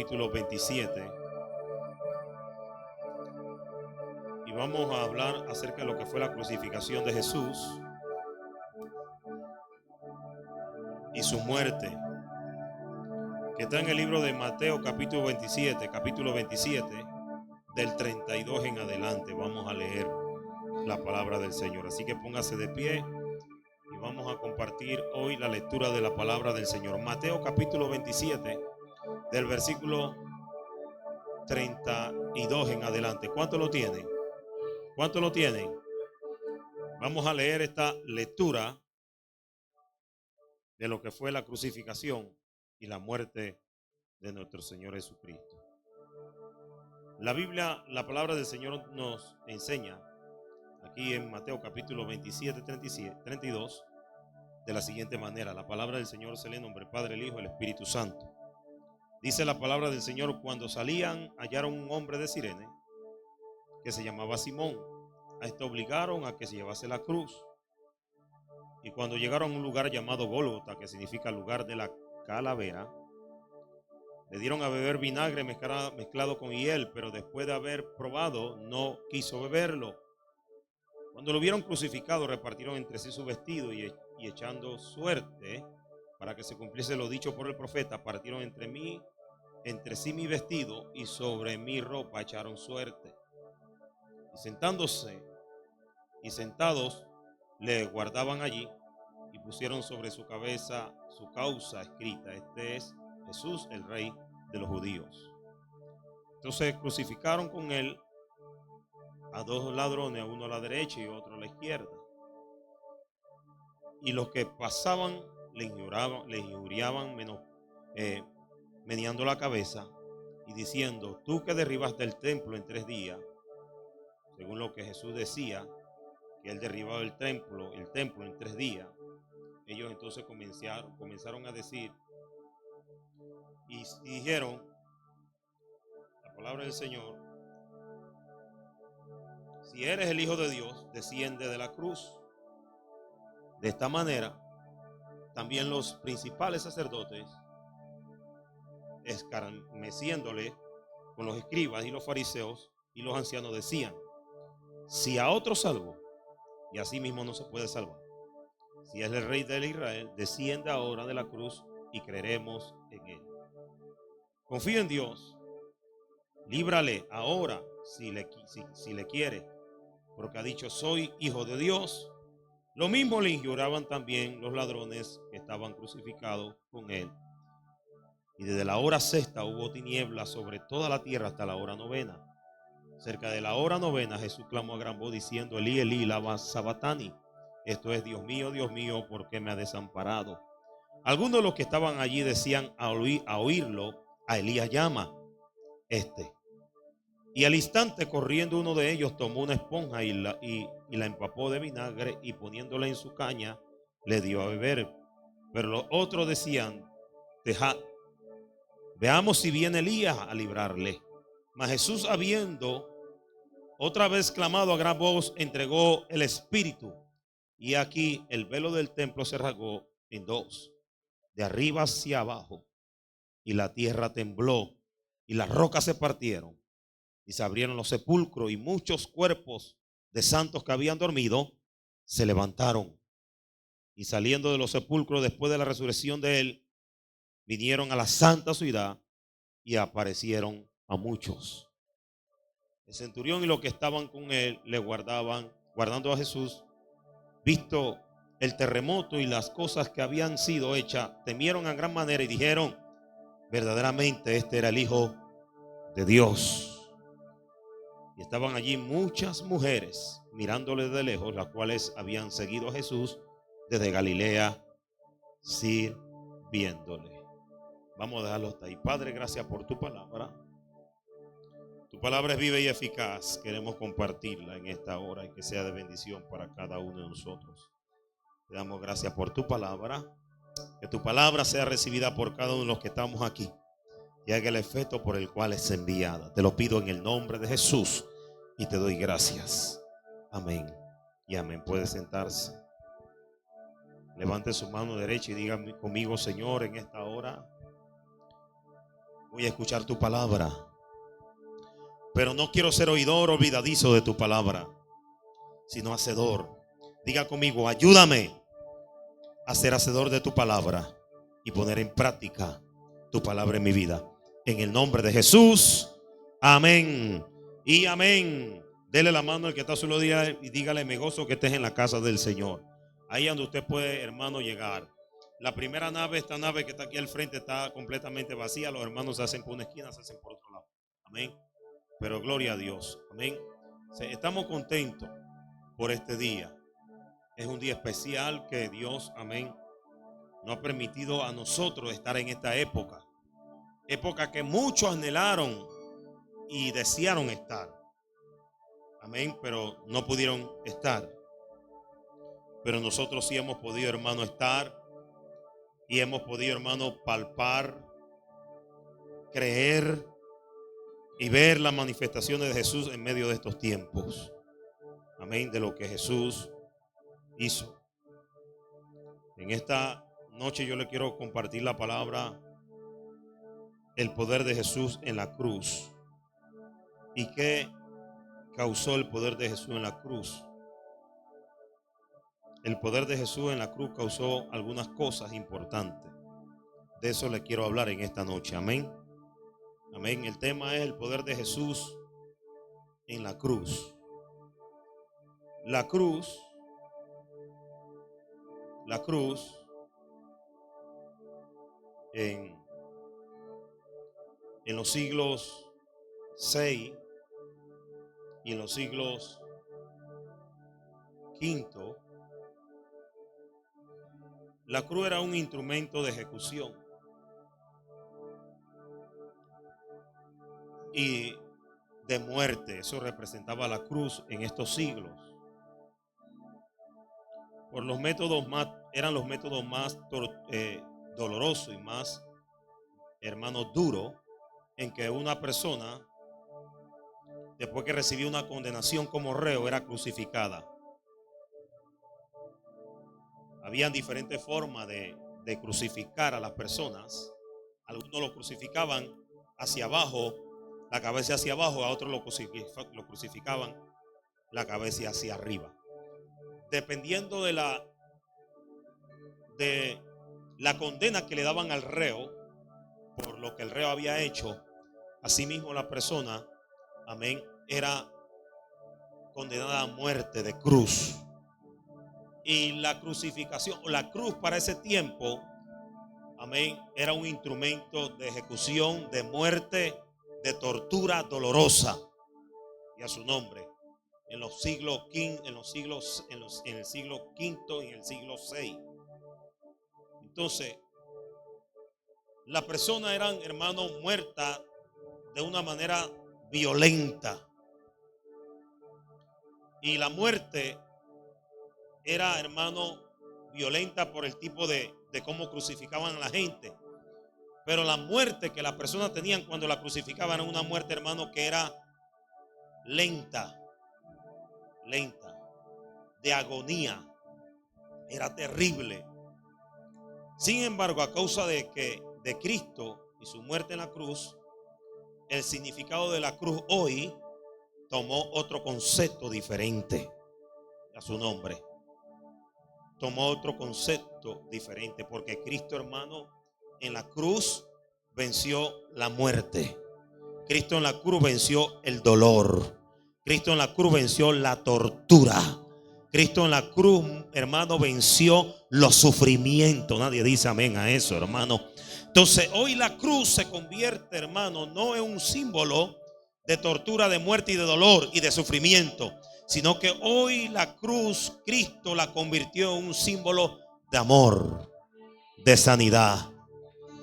capítulo 27 y vamos a hablar acerca de lo que fue la crucificación de Jesús y su muerte, que está en el libro de Mateo capítulo 27, del 32 en adelante. Vamos a leer la palabra del Señor, así que póngase de pie y vamos a compartir hoy la lectura de la palabra del Señor. Mateo capítulo 27 del versículo 32 en adelante. ¿Cuánto lo tienen? ¿Cuánto lo tienen? Vamos a leer esta lectura de lo que fue la crucificación y la muerte de nuestro Señor Jesucristo. La Biblia, la palabra del Señor nos enseña aquí en Mateo capítulo 27, 32 de la siguiente manera. La palabra del Señor se lee en nombre del Padre, el Hijo y el Espíritu Santo. Dice la palabra del Señor: cuando salían, hallaron un hombre de Cirene que se llamaba Simón. A este obligaron a que se llevase la cruz. Y cuando llegaron a un lugar llamado Gólgota, que significa lugar de la calavera, le dieron a beber vinagre mezclado con hiel, pero después de haber probado, no quiso beberlo. Cuando lo vieron crucificado, repartieron entre sí su vestido y echando suerte para que se cumpliese lo dicho por el profeta, partieron entre sí mi vestido y sobre mi ropa echaron suerte. Y sentados le guardaban allí y pusieron sobre su cabeza su causa escrita: este es Jesús, el Rey de los judíos. Entonces crucificaron con él a dos ladrones, a uno a la derecha y otro a la izquierda. Y los que pasaban le injuriaban meneando la cabeza y diciendo: tú que derribaste el templo en 3 días, según lo que Jesús decía, que él derribaba el templo en 3 días. Ellos entonces comenzaron a decir y dijeron la palabra del Señor: si eres el Hijo de Dios, desciende de la cruz. De esta manera, también los principales sacerdotes, escarneciéndole con los escribas y los fariseos y los ancianos, decían: si a otro salvó, y a sí mismo no se puede salvar. Si es el Rey de Israel, desciende ahora de la cruz y creeremos en él. Confío en Dios, líbrale ahora si le quiere, porque ha dicho: soy hijo de Dios. Lo mismo le injuriaban también los ladrones que estaban crucificados con él. Y desde la hora 6ª hubo tinieblas sobre toda la tierra hasta la hora 9. Cerca de la hora 9 Jesús clamó a gran voz diciendo: Elí, Elí, lama sabactani. Esto es: Dios mío, ¿por qué me ha desamparado? Algunos de los que estaban allí decían a oírlo: a Elías llama este. Y al instante, corriendo uno de ellos, tomó una esponja y la empapó de vinagre y poniéndola en su caña le dio a beber. Pero los otros decían: dejad, veamos si viene Elías a librarle. Mas Jesús, habiendo otra vez clamado a gran voz, entregó el espíritu. Y aquí el velo del templo se rasgó en 2, de arriba hacia abajo, y la tierra tembló y las rocas se partieron y se abrieron los sepulcros, y muchos cuerpos de santos que habían dormido se levantaron, y saliendo de los sepulcros después de la resurrección de él, vinieron a la santa ciudad y aparecieron a muchos. El centurión y los que estaban con él le guardando a Jesús, visto el terremoto y las cosas que habían sido hechas, temieron en gran manera y dijeron: verdaderamente este era el Hijo de Dios. Y estaban allí muchas mujeres mirándole de lejos, las cuales habían seguido a Jesús desde Galilea, sirviéndole. Vamos a dejarlo hasta ahí. Padre, gracias por tu palabra. Tu palabra es viva y eficaz. Queremos compartirla en esta hora y que sea de bendición para cada uno de nosotros. Te damos gracias por tu palabra. Que tu palabra sea recibida por cada uno de los que estamos aquí y haga el efecto por el cual es enviada. Te lo pido en el nombre de Jesús y te doy gracias. Amén y amén. Puede sentarse. Levante su mano derecha y diga conmigo: Señor, en esta hora Voy a escuchar tu palabra, pero no quiero ser oidor olvidadizo de tu palabra, sino hacedor. Diga conmigo: ayúdame a ser hacedor de tu palabra y poner en práctica tu palabra en mi vida. En el nombre de Jesús, amén y amén. Dele la mano al que está a su lado y dígale: me gozo que estés en la casa del Señor. Ahí donde usted puede, hermano, llegar. La primera nave, esta nave que está aquí al frente, está completamente vacía. Los hermanos se hacen por una esquina, se hacen por otro lado. Amén. Pero gloria a Dios. Amén. Estamos contentos por este día. Es un día especial que Dios, amén, nos ha permitido a nosotros estar en esta época. Época que muchos anhelaron y desearon estar. Amén, pero no pudieron estar. Pero nosotros sí hemos podido, hermano, estar. Y hemos podido, hermano, palpar, creer y ver las manifestaciones de Jesús en medio de estos tiempos. Amén, de lo que Jesús hizo. En esta noche yo le quiero compartir la palabra: el poder de Jesús en la cruz. ¿Y qué causó el poder de Jesús en la cruz? El poder de Jesús en la cruz causó algunas cosas importantes. De eso le quiero hablar en esta noche. Amén. Amén. El tema es el poder de Jesús en la cruz. La cruz en los siglos 6 y en los siglos V, la cruz era un instrumento de ejecución y de muerte. Eso representaba la cruz en estos siglos. Por los métodos más, eran los métodos más dolorosos y más, hermano, duros, en que una persona, después que recibía una condenación como reo, era crucificada. Habían diferentes formas de crucificar a las personas. Algunos lo crucificaban hacia abajo, la cabeza hacia abajo; a otros lo crucificaban la cabeza hacia arriba. Dependiendo de la condena que le daban al reo por lo que el reo había hecho, asimismo la persona, amén, era condenada a muerte de cruz. Y la crucificación, o la cruz para ese tiempo, amén, era un instrumento de ejecución, de muerte, de tortura dolorosa. Y a su nombre, en el siglo V y en el siglo VI. Entonces, las personas eran, hermanos, muertas de una manera violenta. Y la muerte era, hermano, violenta por el tipo de cómo crucificaban a la gente. Pero la muerte que las personas tenían cuando la crucificaban era una muerte, hermano, que era lenta, de agonía. Era terrible. Sin embargo, a causa de Cristo y su muerte en la cruz, el significado de la cruz hoy tomó otro concepto diferente. A su nombre. Tomó otro concepto diferente, porque Cristo, hermano, en la cruz venció la muerte. Cristo en la cruz venció el dolor. Cristo en la cruz venció la tortura. Cristo en la cruz, hermano, venció los sufrimientos. Nadie dice amén a eso, hermano. Entonces hoy la cruz se convierte, hermano, no en un símbolo de tortura, de muerte y de dolor y de sufrimiento, sino que hoy la cruz, Cristo la convirtió en un símbolo de amor, de sanidad,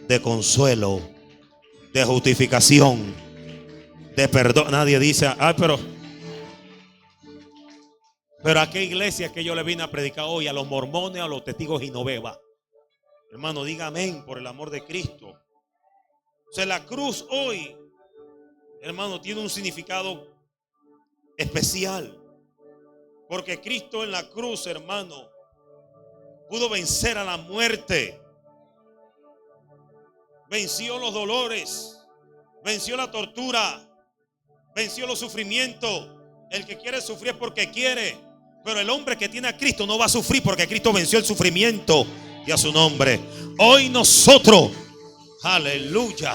de consuelo, de justificación, de perdón. Nadie dice, pero ¿a qué iglesia que yo le vine a predicar hoy? ¿A los mormones, a los testigos de Jehová? Hermano, diga amén por el amor de Cristo. O sea, la cruz hoy, hermano, tiene un significado especial. Porque Cristo en la cruz, hermano, pudo vencer a la muerte. Venció los dolores. venció la tortura, venció los sufrimientos. El que quiere sufrir es porque quiere, pero el hombre que tiene a Cristo no va a sufrir porque Cristo venció el sufrimiento. Y a su nombre. Hoy nosotros, aleluya.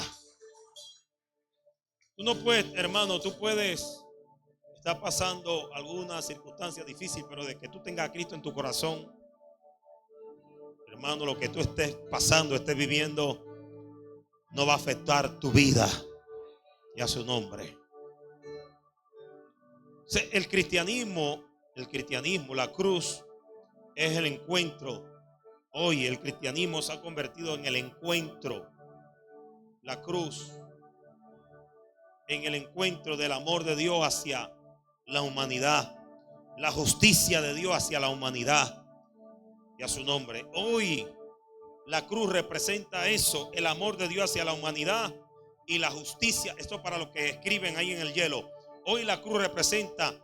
Tú no puedes, hermano, tú puedes estar pasando alguna circunstancia difícil, pero de que tú tengas a Cristo en tu corazón, hermano, lo que tú estés pasando, estés viviendo, no va a afectar tu vida. Y a su nombre. El cristianismo, la cruz es el encuentro. Hoy el cristianismo se ha convertido en el encuentro. La cruz en el encuentro del amor de Dios hacia la humanidad, la justicia de Dios hacia la humanidad. Y a su nombre. Hoy la cruz representa eso, el amor de Dios hacia la humanidad y la justicia. Esto para los que escriben ahí en el hielo. Hoy la cruz representa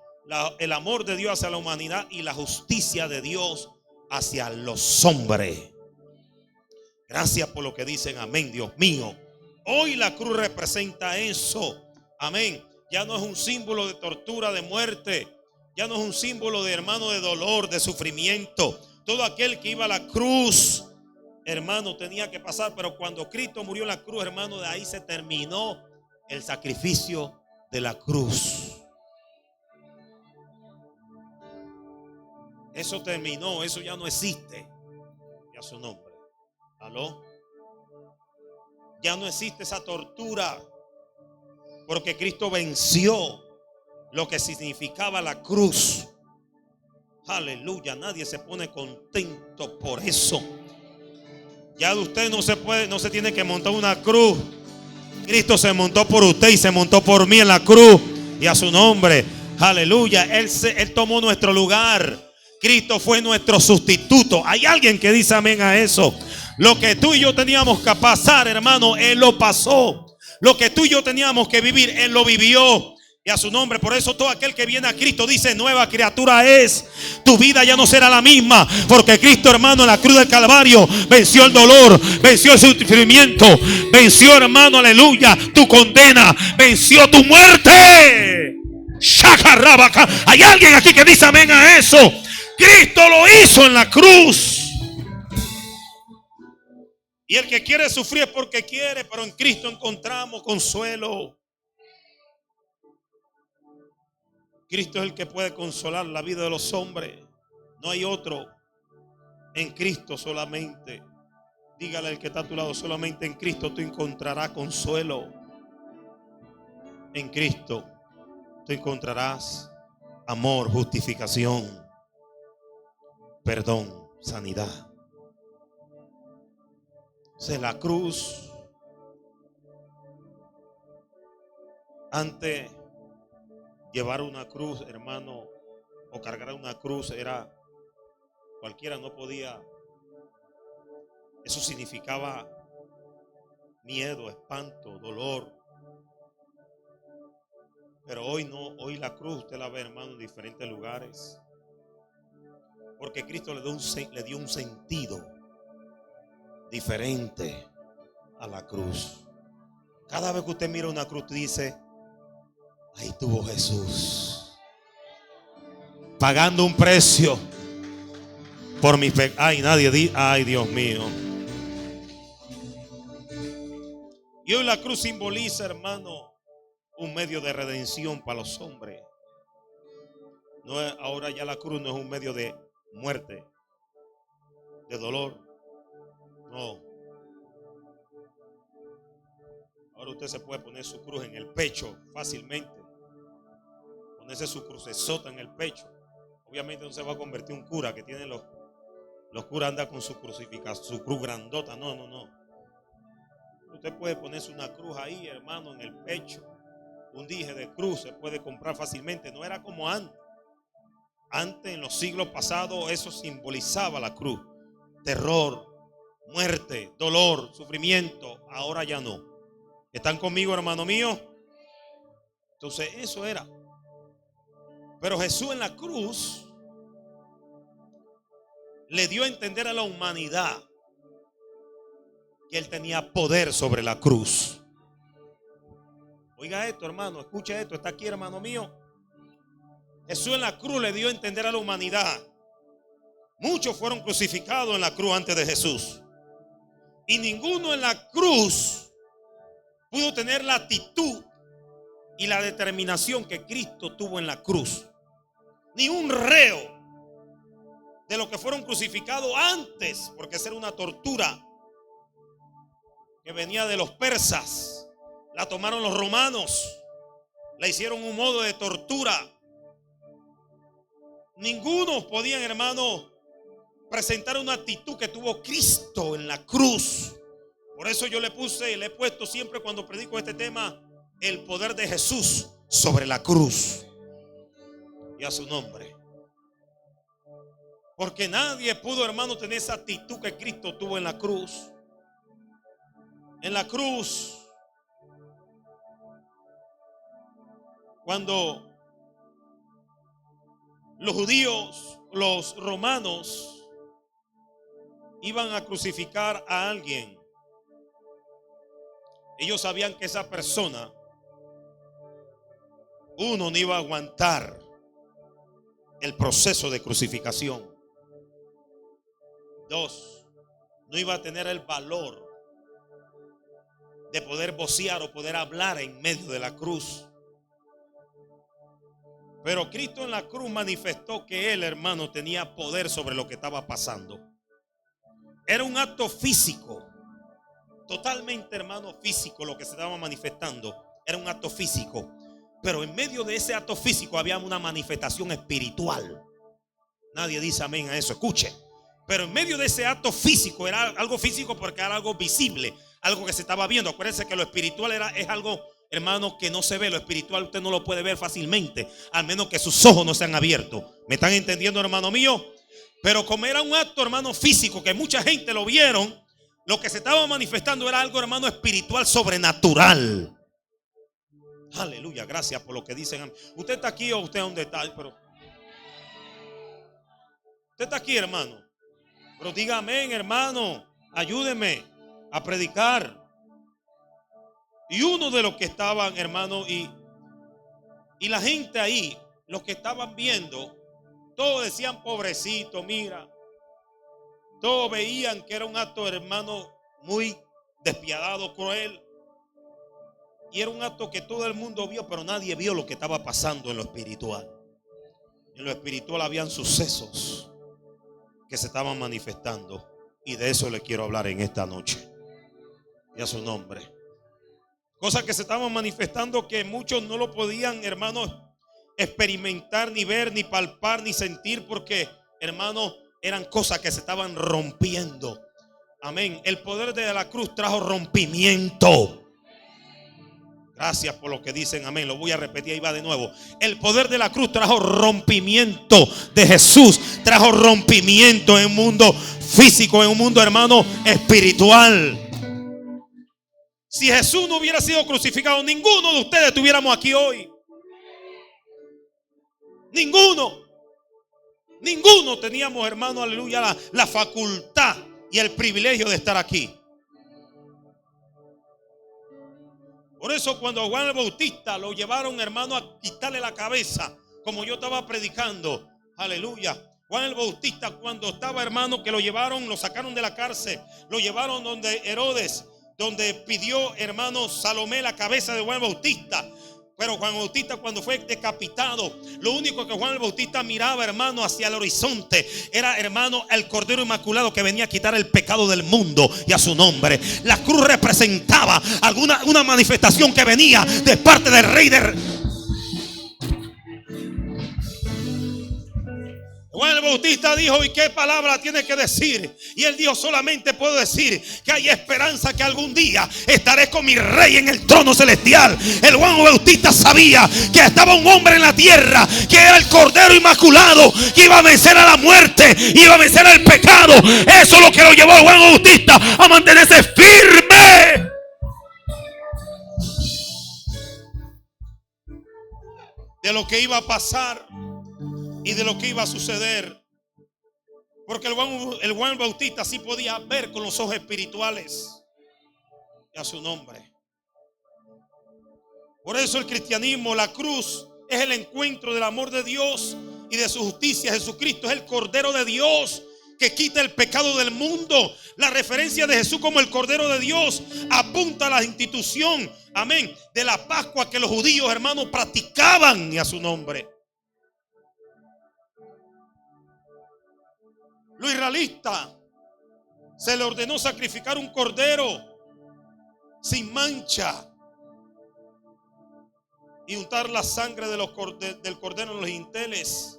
el amor de Dios hacia la humanidad y la justicia de Dios hacia los hombres. Gracias por lo que dicen, amén, Dios mío. Hoy la cruz representa eso, amén. Ya no es un símbolo de tortura, de muerte. Ya no es un símbolo de, hermano, de dolor, de sufrimiento. Todo aquel que iba a la cruz, hermano, tenía que pasar. Pero cuando Cristo murió en la cruz, hermano, de ahí se terminó el sacrificio de la cruz. Eso terminó, eso ya no existe. Y a su nombre. ¿Aló? Ya no existe esa tortura, porque Cristo venció lo que significaba la cruz. Aleluya, nadie se pone contento por eso. Ya de usted no se tiene que montar una cruz. Cristo se montó por usted y se montó por mí en la cruz. Y a su nombre, aleluya, Él tomó nuestro lugar. Cristo fue nuestro sustituto. Hay alguien que dice amén a eso. Lo que tú y yo teníamos que pasar, hermano, Él lo pasó. Lo que tú y yo teníamos que vivir, Él lo vivió. Y a su nombre, por eso todo aquel que viene a Cristo dice: nueva criatura es. Tu vida ya no será la misma, porque Cristo, hermano, en la cruz del Calvario venció el dolor, venció el sufrimiento, venció, hermano, aleluya, tu condena, venció tu muerte. Hay alguien aquí que dice amén a eso. Cristo lo hizo en la cruz. Y el que quiere sufrir es porque quiere, pero en Cristo encontramos consuelo. Cristo es el que puede consolar la vida de los hombres. No hay otro. En Cristo solamente. Dígale al que está a tu lado: solamente en Cristo tú encontrarás consuelo. En Cristo tú encontrarás amor, justificación, perdón, sanidad. O sea, la cruz, antes llevar una cruz, hermano, o cargar una cruz, era cualquiera, no podía. Eso significaba miedo, espanto, dolor. Pero hoy no, hoy la cruz usted la ve, hermano, en diferentes lugares, porque Cristo le dio un sentido diferente a la cruz. Cada vez que usted mira una cruz, dice: ahí estuvo Jesús pagando un precio por mi pecado. Ay, ay, Dios mío. Y hoy la cruz simboliza, hermano, un medio de redención para los hombres. No es, ahora ya la cruz no es un medio de muerte, de dolor. No. Ahora usted se puede poner su cruz en el pecho fácilmente. Ponerse su crucesota en el pecho. Obviamente no se va a convertir en un cura que tiene los curas andan con su crucificación, su cruz grandota. No. Usted puede ponerse una cruz ahí, hermano, en el pecho. Un dije de cruz se puede comprar fácilmente. No era como antes. Antes, en los siglos pasados, eso simbolizaba la cruz. Terror, muerte, dolor, sufrimiento. Ahora ya no. ¿Están conmigo, hermano mío? Entonces eso era. Pero Jesús en la cruz le dio a entender a la humanidad que Él tenía poder sobre la cruz. Oiga esto, hermano, escuche esto, está aquí, hermano mío. Jesús en la cruz le dio a entender a la humanidad. Muchos fueron crucificados en la cruz antes de Jesús. Y ninguno en la cruz pudo tener la actitud y la determinación que Cristo tuvo en la cruz. Ni un reo de los que fueron crucificados antes, porque esa era una tortura que venía de los persas. La tomaron los romanos, la hicieron un modo de tortura. Ninguno podían, hermano, presentar una actitud que tuvo Cristo en la cruz. Por eso yo le he puesto siempre cuando predico este tema, el poder de Jesús sobre la cruz. Y a su nombre. Porque nadie pudo, hermano, tener esa actitud que Cristo tuvo en la cruz. En la cruz, cuando los judíos, los romanos, iban a crucificar a alguien, ellos sabían que esa persona, uno, no iba a aguantar el proceso de crucificación. Dos, no iba a tener el valor de poder vocear o poder hablar en medio de la cruz. Pero Cristo en la cruz manifestó que él, hermano, tenía poder sobre lo que estaba pasando. Era un acto físico, totalmente, hermano, físico lo que se estaba manifestando. Era un acto físico. Pero en medio de ese acto físico había una manifestación espiritual. Nadie dice amén a eso, escuche. Pero en medio de ese acto físico, era algo físico porque era algo visible, algo que se estaba viendo. Acuérdense que lo espiritual es algo, hermano, que no se ve. Lo espiritual usted no lo puede ver fácilmente, al menos que sus ojos no sean abiertos. ¿Me están entendiendo, hermano mío? Pero como era un acto, hermano, físico, que mucha gente lo vieron, lo que se estaba manifestando era algo, hermano, espiritual, sobrenatural. Aleluya, gracias por lo que dicen. ¿Usted está aquí o usted dónde está? Pero usted está aquí, hermano. Pero diga amén, hermano. Ayúdeme a predicar. Y uno de los que estaban, hermano, y la gente ahí, los que estaban viendo, todos decían pobrecito, mira. Todos veían que era un acto, hermano, muy despiadado, cruel. Y era un acto que todo el mundo vio, pero nadie vio lo que estaba pasando en lo espiritual. En lo espiritual habían sucesos que se estaban manifestando. Y de eso le quiero hablar en esta noche. Y a su nombre. Cosas que se estaban manifestando que muchos no lo podían, hermanos, experimentar, ni ver, ni palpar, ni sentir, porque, hermanos, eran cosas que se estaban rompiendo. Amén. El poder de la cruz trajo rompimiento. Gracias por lo que dicen, amén. Lo voy a repetir, ahí va de nuevo. El poder de la cruz trajo rompimiento de Jesús. Trajo rompimiento en un mundo físico, en un mundo, hermano, espiritual. Si Jesús no hubiera sido crucificado, ninguno de ustedes estuviéramos aquí hoy. Ninguno teníamos, hermano, aleluya, la facultad y el privilegio de estar aquí. Por eso cuando a Juan el Bautista lo llevaron, hermano, a quitarle la cabeza, como yo estaba predicando, aleluya. Juan el Bautista, cuando estaba, hermano, que lo llevaron, lo sacaron de la cárcel, lo llevaron donde Herodes, donde pidió, hermano, Salomé la cabeza de Juan el Bautista. Pero Juan el Bautista, cuando fue decapitado, lo único que Juan el Bautista miraba, hermano, hacia el horizonte era, hermano, el Cordero Inmaculado que venía a quitar el pecado del mundo, y a su nombre. La cruz representaba una manifestación que venía de parte del Rey de... Juan el Bautista dijo: ¿y qué palabra tiene que decir? Y él dijo: solamente puedo decir que hay esperanza, que algún día estaré con mi Rey en el trono celestial. El Juan el Bautista sabía que estaba un hombre en la tierra, que era el Cordero Inmaculado, que iba a vencer a la muerte, iba a vencer al pecado. Eso es lo que lo llevó a Juan el Bautista a mantenerse firme. De lo que iba a pasar y de lo que iba a suceder. Porque el Juan Bautista sí podía ver con los ojos espirituales. Y a su nombre. Por eso el cristianismo, la cruz, es el encuentro del amor de Dios y de su justicia. Jesucristo es el Cordero de Dios que quita el pecado del mundo. La referencia de Jesús como el Cordero de Dios apunta a la institución, amén, de la Pascua que los judíos, hermanos, practicaban, y a su nombre. Los israelitas se le ordenó sacrificar un cordero sin mancha y untar la sangre de del cordero en los dinteles.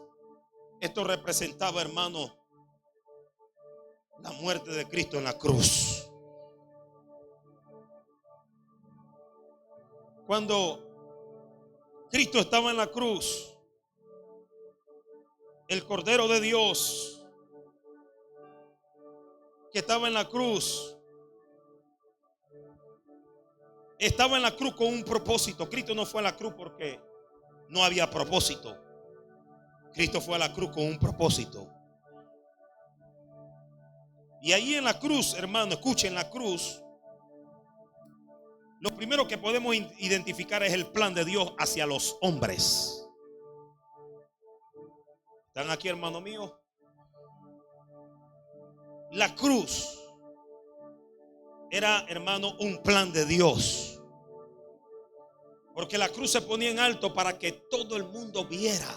Esto representaba, hermano, la muerte de Cristo en la cruz. Cuando Cristo estaba en la cruz, el Cordero de Dios que estaba en la cruz, estaba en la cruz con un propósito. Cristo no fue a la cruz porque no había propósito. Cristo fue a la cruz con un propósito. Y ahí en la cruz, hermano, escuchen, la cruz, lo primero que podemos identificar es el plan de Dios hacia los hombres. ¿Están aquí, hermano mío? La cruz era, hermano, un plan de Dios. Porque la cruz se ponía en alto para que todo el mundo viera.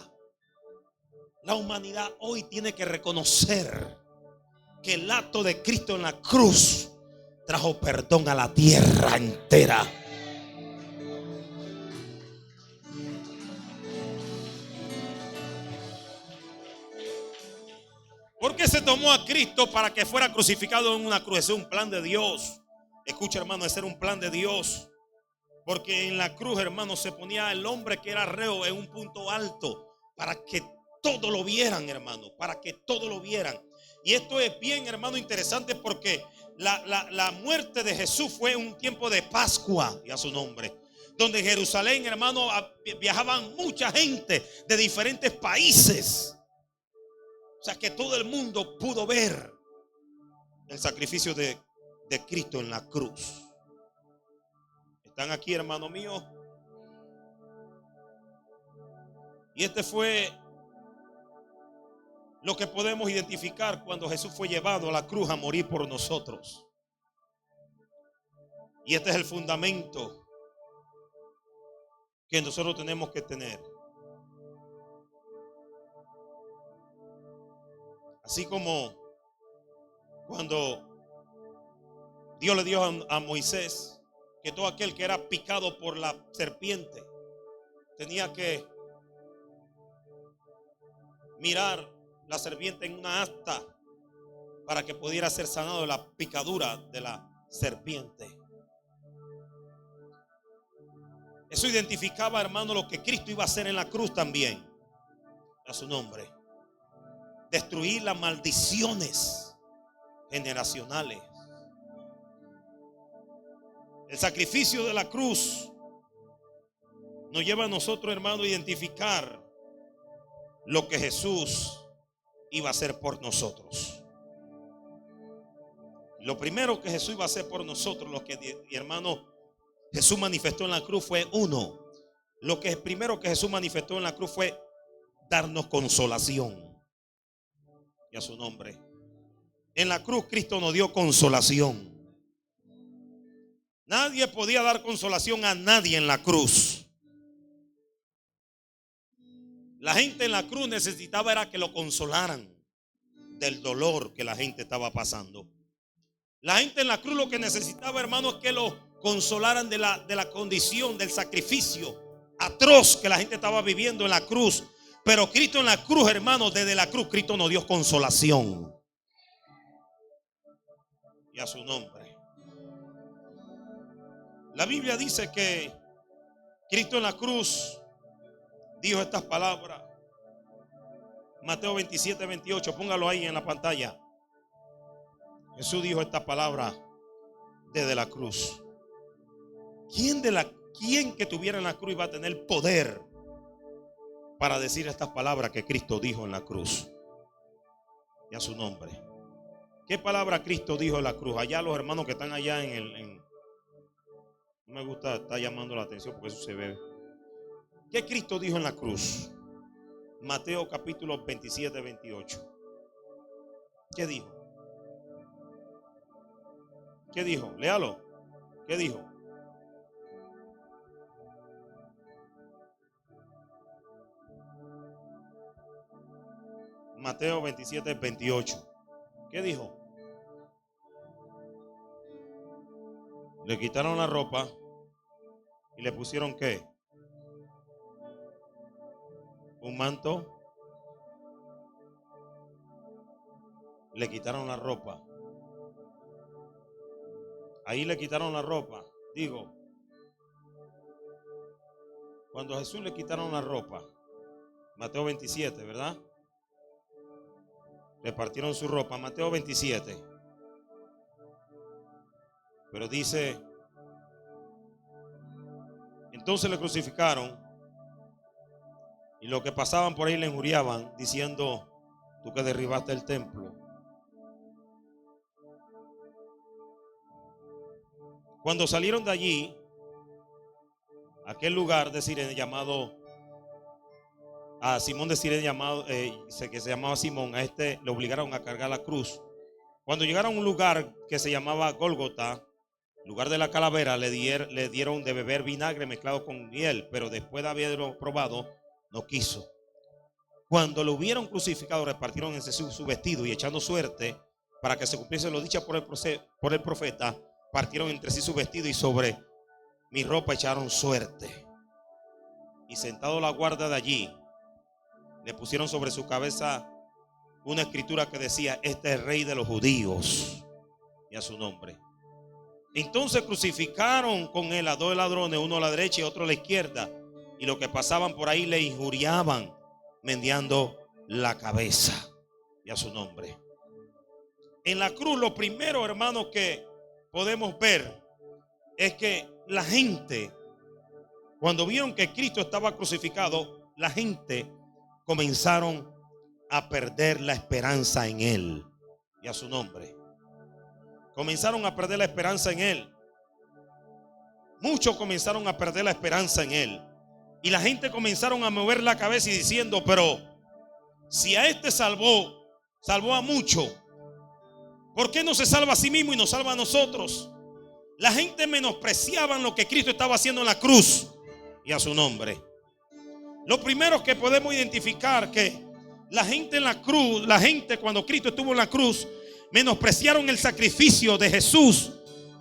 La humanidad hoy tiene que reconocer que el acto de Cristo en la cruz trajo perdón a la tierra entera. ¿Por qué se tomó a Cristo para que fuera crucificado en una cruz? Ese es un plan de Dios. Escucha, hermano, ese era un plan de Dios. Porque en la cruz, hermano, se ponía el hombre que era reo en un punto alto para que todo lo vieran, hermano, para que todo lo vieran. Y esto es bien, hermano, interesante porque la muerte de Jesús fue un tiempo de Pascua, y a su nombre, donde en Jerusalén, hermano, viajaban mucha gente de diferentes países. O sea que todo el mundo pudo ver el sacrificio de Cristo en la cruz. ¿Están aquí, hermano mío? Y este fue lo que podemos identificar cuando Jesús fue llevado a la cruz a morir por nosotros. Y este es el fundamento que nosotros tenemos que tener. Así como cuando Dios le dio a Moisés que todo aquel que era picado por la serpiente tenía que mirar la serpiente en una asta para que pudiera ser sanado de la picadura de la serpiente. Eso identificaba, hermano, lo que Cristo iba a hacer en la cruz también, a su nombre. Destruir las maldiciones generacionales. El sacrificio de la cruz nos lleva a nosotros, hermano, a identificar lo que Jesús iba a hacer por nosotros. Lo primero que Jesús iba a hacer por nosotros, lo que, hermano, Jesús manifestó en la cruz fue uno. Lo que primero que Jesús manifestó en la cruz fue darnos consolación. Y a su nombre. En la cruz Cristo nos dio consolación. Nadie podía dar consolación a nadie en la cruz. La gente en la cruz necesitaba era que lo consolaran del dolor que la gente estaba pasando. La gente en la cruz lo que necesitaba, hermano, es que lo consolaran de la condición, del sacrificio atroz que la gente estaba viviendo en la cruz. Pero Cristo en la cruz, hermano, desde la cruz Cristo nos dio consolación. Y a su nombre. La Biblia dice que Cristo en la cruz dijo estas palabras. Mateo 27, 28, póngalo ahí en la pantalla. Jesús dijo esta palabra desde la cruz. ¿Quién que tuviera en la cruz iba a tener poder para decir estas palabras que Cristo dijo en la cruz? Y a su nombre. ¿Qué palabra Cristo dijo en la cruz? Allá los hermanos que están allá en No me gusta estar llamando la atención porque eso se ve. ¿Qué Cristo dijo en la cruz? Mateo capítulo 27, 28. ¿Qué dijo? ¿Qué dijo? Léalo. ¿Qué dijo? Mateo 27, 28. ¿Qué dijo? Le quitaron la ropa y le pusieron ¿qué? Un manto. Le quitaron la ropa. Ahí le quitaron la ropa. Digo, cuando a Jesús le quitaron la ropa, Mateo 27, ¿verdad? Le partieron su ropa, Mateo 27. Pero dice, entonces le crucificaron y los que pasaban por ahí le injuriaban diciendo, tú que derribaste el templo. Cuando salieron de allí, aquel lugar de Cirene llamado, a Simón de Cirene llamado, que se llamaba Simón, a este le obligaron a cargar la cruz. Cuando llegaron a un lugar que se llamaba Gólgota, lugar de la calavera, le dieron de beber vinagre mezclado con miel, pero después de haberlo probado, no quiso. Cuando lo hubieron crucificado, repartieron en su vestido y echando suerte para que se cumpliese lo dicho por el profeta, partieron entre sí su vestido y sobre mi ropa echaron suerte. Y sentado la guardia de allí, le pusieron sobre su cabeza una escritura que decía, este es el rey de los judíos, y a su nombre. Entonces crucificaron con él a dos ladrones, uno a la derecha y otro a la izquierda, y los que pasaban por ahí le injuriaban, mendiando la cabeza, y a su nombre. En la cruz, lo primero, hermanos, que podemos ver es que la gente, cuando vieron que Cristo estaba crucificado, la gente comenzaron a perder la esperanza en él, y a su nombre. Comenzaron a perder la esperanza en él. Muchos comenzaron a perder la esperanza en él. Y la gente comenzaron a mover la cabeza y diciendo, pero si a este salvó a muchos, ¿por qué no se salva a sí mismo y nos salva a nosotros? La gente menospreciaba lo que Cristo estaba haciendo en la cruz, y a su nombre. Lo primero que podemos identificar que la gente en la cruz, la gente cuando Cristo estuvo en la cruz, menospreciaron el sacrificio de Jesús,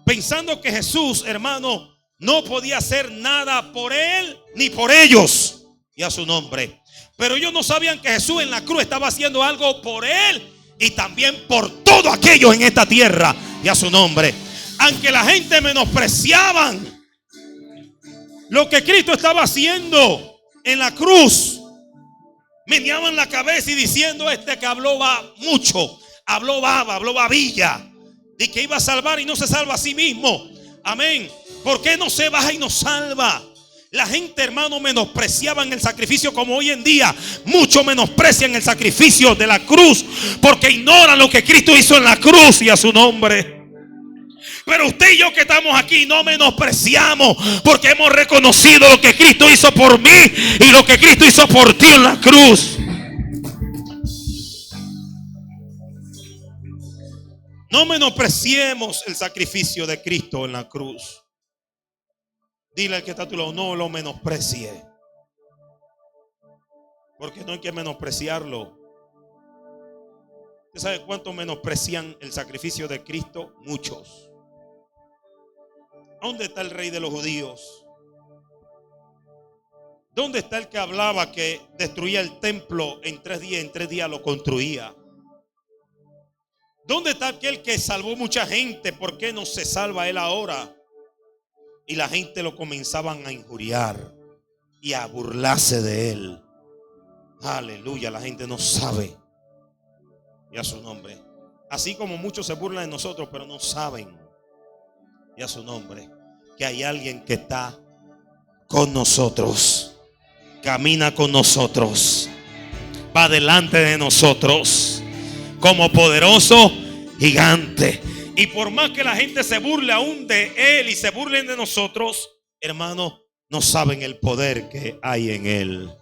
pensando que Jesús, hermano, no podía hacer nada por él ni por ellos, y a su nombre. Pero ellos no sabían que Jesús en la cruz estaba haciendo algo por él y también por todos aquellos en esta tierra, y a su nombre. Aunque la gente menospreciaban lo que Cristo estaba haciendo en la cruz, meneaban la cabeza y diciendo, este que habló va mucho, habló baba, habló babilla, de que iba a salvar y no se salva a sí mismo. Amén. ¿Por qué no se baja y nos salva? La gente, hermano, menospreciaban el sacrificio, como hoy en día muchos menosprecian el sacrificio de la cruz, porque ignoran lo que Cristo hizo en la cruz, y a su nombre. Pero usted y yo que estamos aquí no menospreciamos, porque hemos reconocido lo que Cristo hizo por mí y lo que Cristo hizo por ti en la cruz. No menospreciemos el sacrificio de Cristo en la cruz. Dile al que está a tu lado, no lo menosprecie, porque no hay que menospreciarlo. ¿Usted sabe cuánto menosprecian el sacrificio de Cristo? Muchos. ¿Dónde está el rey de los judíos? ¿Dónde está el que hablaba que destruía el templo en 3 días, en 3 días lo construía? ¿Dónde está aquel que salvó mucha gente? ¿Por qué no se salva él ahora? Y la gente lo comenzaban a injuriar y a burlarse de él. Aleluya, la gente no sabe. Y a su nombre. Así como muchos se burlan de nosotros, pero no saben, y a su nombre, que hay alguien que está con nosotros, camina con nosotros, va delante de nosotros como poderoso gigante. Y por más que la gente se burle aún de Él y se burlen de nosotros, hermano, no saben el poder que hay en Él.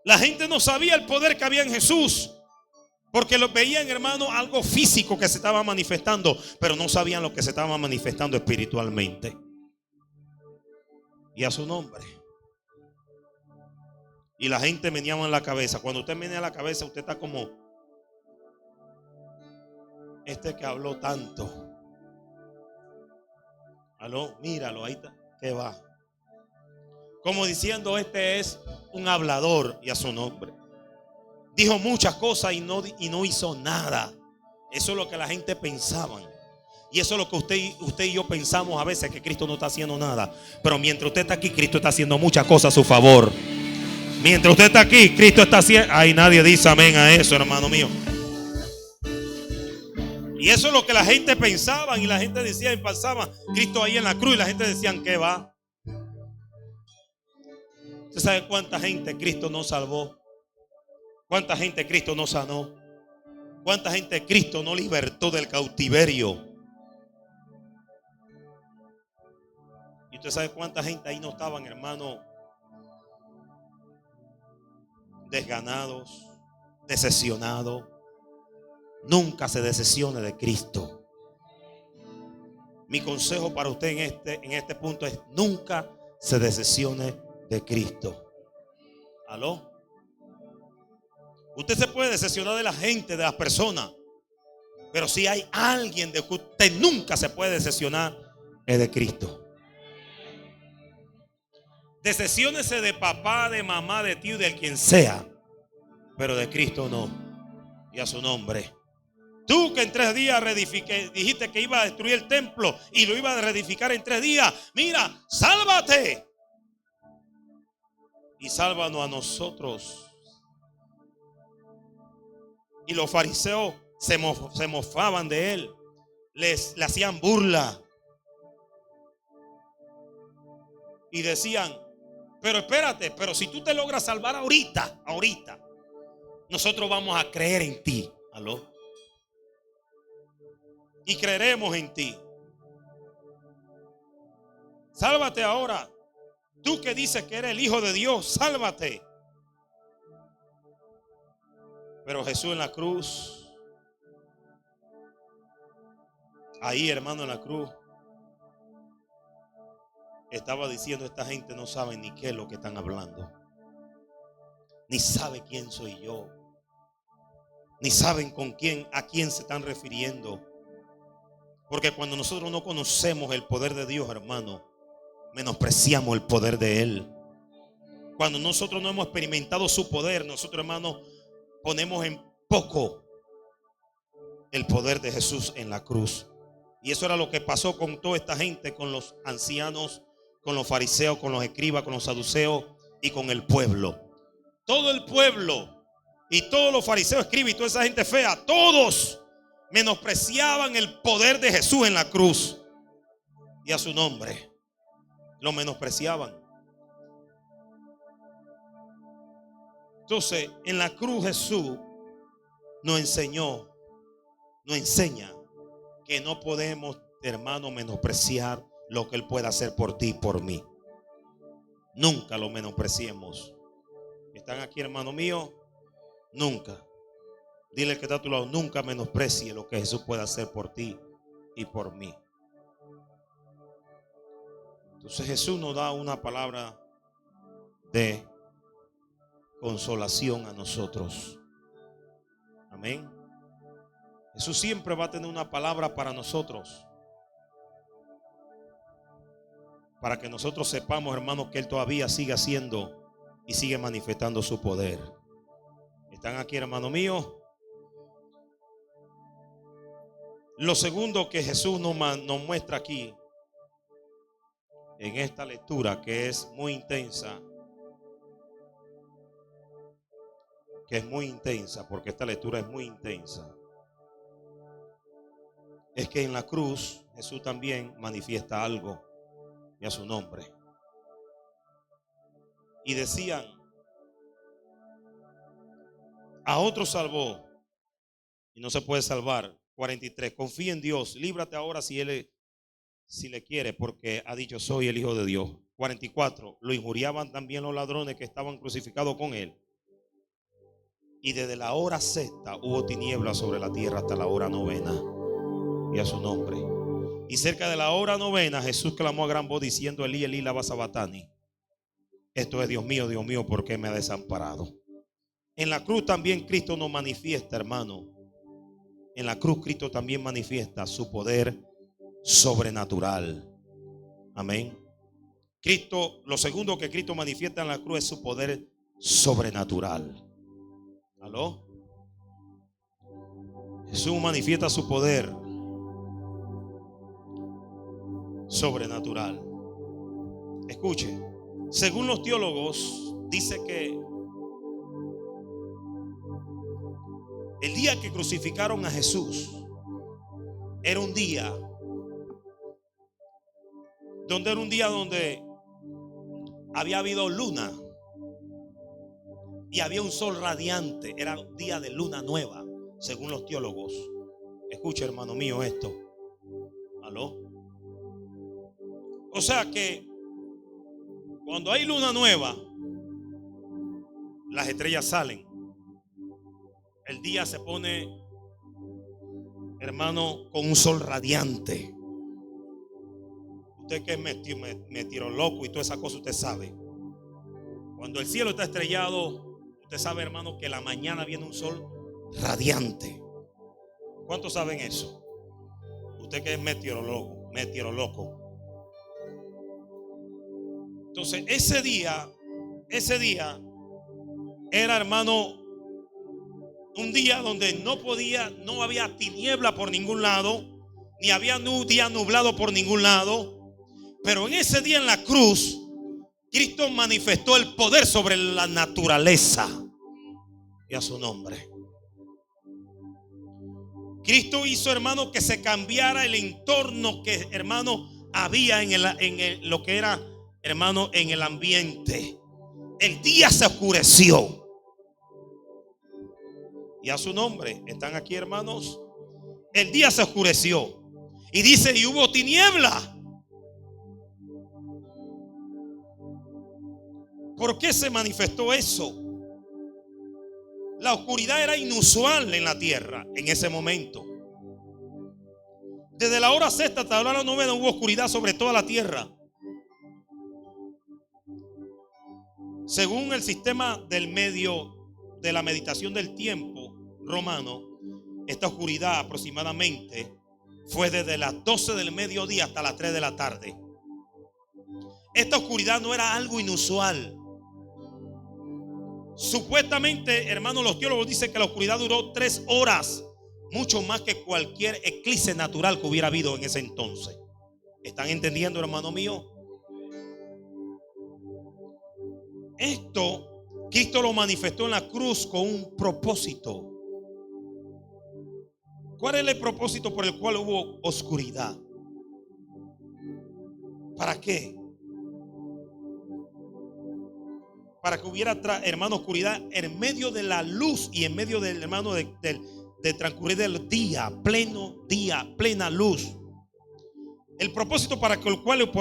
La gente no sabía el poder que había en Jesús, porque lo veían, hermano, algo físico que se estaba manifestando, pero no sabían lo que se estaba manifestando espiritualmente. Y a su nombre. Y la gente meneaba en la cabeza. Cuando usted menea la cabeza, usted está como este que habló tanto. Aló, míralo, ahí está. ¿Qué va? Como diciendo, este es un hablador, y a su nombre. Dijo muchas cosas y no hizo nada. Eso es lo que la gente pensaba. Y eso es lo que usted y yo pensamos a veces, que Cristo no está haciendo nada. Pero mientras usted está aquí, Cristo está haciendo muchas cosas a su favor. Mientras usted está aquí, Cristo está haciendo. Ay, nadie dice amén a eso, hermano mío. Y eso es lo que la gente pensaba. Y la gente decía y pensaba, Cristo ahí en la cruz. Y la gente decía, ¿qué va? ¿Usted sabe cuánta gente Cristo no salvó? ¿Cuánta gente Cristo no sanó? ¿Cuánta gente Cristo no libertó del cautiverio? Y usted sabe cuánta gente ahí no estaban, hermano, desganados, decepcionados. Nunca se decepcione de Cristo. Mi consejo para usted en este punto es: nunca se decepcione de Cristo. ¿Aló? Usted se puede decepcionar de la gente, de las personas, pero si hay alguien de que usted nunca se puede decepcionar, es de Cristo. Decepciónese de papá, de mamá, de tío, de quien sea, pero de Cristo no. Y a su nombre. Tú que en 3 días dijiste que iba a destruir el templo y lo iba a reedificar en 3 días. Mira, sálvate. Y sálvanos a nosotros. Y los fariseos se mofaban de él. Le hacían burla. Y decían, pero espérate, pero si tú te logras salvar ahorita, nosotros vamos a creer en ti. ¿Aló? Y creeremos en ti. Sálvate ahora. Tú que dices que eres el Hijo de Dios, sálvate. Pero Jesús en la cruz, ahí, hermano, en la cruz, estaba diciendo, esta gente no sabe ni qué es lo que están hablando, ni sabe quién soy yo, ni saben a quién se están refiriendo. Porque cuando nosotros no conocemos el poder de Dios, hermano, menospreciamos el poder de Él. Cuando nosotros no hemos experimentado su poder, nosotros, hermano, ponemos en poco el poder de Jesús en la cruz. Y eso era lo que pasó con toda esta gente, con los ancianos, con los fariseos, con los escribas, con los saduceos y con el pueblo. Todo el pueblo y todos los fariseos, escribas y toda esa gente fea, todos menospreciaban el poder de Jesús en la cruz. Y a su nombre lo menospreciaban. Entonces, en la cruz Jesús nos enseña que no podemos, hermano, menospreciar lo que Él puede hacer por ti y por mí. Nunca lo menospreciemos. ¿Están aquí, hermano mío? Nunca. Dile que está a tu lado, nunca menosprecie lo que Jesús puede hacer por ti y por mí. Entonces Jesús nos da una palabra de consolación a nosotros. Amén. Jesús siempre va a tener una palabra para nosotros, para que nosotros sepamos, hermanos, que Él todavía sigue haciendo y sigue manifestando su poder. ¿Están aquí, hermano mío? Lo segundo que Jesús nos muestra aquí en esta lectura, que es muy intensa, porque esta lectura es muy intensa, es que en la cruz Jesús también manifiesta algo, y a su nombre. Y decían, a otro salvó y no se puede salvar 43. Confía en Dios, líbrate ahora si le quiere, porque ha dicho soy el Hijo de Dios. 44. Lo injuriaban también los ladrones que estaban crucificados con él. Y desde la hora sexta hubo tinieblas sobre la tierra hasta la hora novena. Y a su nombre. Y cerca de la hora novena Jesús clamó a gran voz diciendo: Elí, Elí, lama sabactani. Esto es: Dios mío, ¿por qué me ha desamparado? En la cruz también Cristo nos manifiesta, hermano. En la cruz Cristo también manifiesta su poder sobrenatural. Amén. Cristo, lo segundo que Cristo manifiesta en la cruz es su poder sobrenatural. ¿Aló? Jesús manifiesta su poder sobrenatural. Escuche, según los teólogos, dice que el día que crucificaron a Jesús era un día donde había habido luna y había un sol radiante. Era un día de luna nueva, según los teólogos. Escucha, hermano mío, esto. ¿Aló? O sea que cuando hay luna nueva, las estrellas salen. El día se pone, hermano, con un sol radiante. Usted que es meteorólogo y toda esa cosa, usted sabe. Cuando el cielo está estrellado, usted sabe, hermano, que en la mañana viene un sol radiante. ¿Cuántos saben eso? Usted que es meteorólogo. Entonces, ese día era, hermano, un día donde no había tiniebla por ningún lado, ni había un día nublado por ningún lado. Pero en ese día en la cruz, Cristo manifestó el poder sobre la naturaleza. Y a su nombre. Cristo hizo, hermano, que se cambiara el entorno que, hermano, había en lo que era, hermano, en el ambiente. El día se oscureció. Y a su nombre. ¿Están aquí, hermanos? El día se oscureció. Y dice, y hubo tiniebla. ¿Por qué se manifestó eso? La oscuridad era inusual en la tierra en ese momento. Desde la hora sexta hasta la hora novena hubo oscuridad sobre toda la tierra. Según el sistema del medio de la meditación del tiempo romano, esta oscuridad aproximadamente fue desde las 12 del mediodía hasta las 3 de la tarde. Esta oscuridad no era algo inusual. Supuestamente, hermanos, los teólogos dicen que la oscuridad duró 3 horas, mucho más que cualquier eclipse natural que hubiera habido en ese entonces. ¿Están entendiendo, hermano mío? Esto Cristo lo manifestó en la cruz con un propósito. ¿Cuál es el propósito por el cual hubo oscuridad? ¿Para qué? Para que hubiera, hermano, oscuridad en medio de la luz y en medio del, hermano, de transcurrir del día, plena luz. El propósito por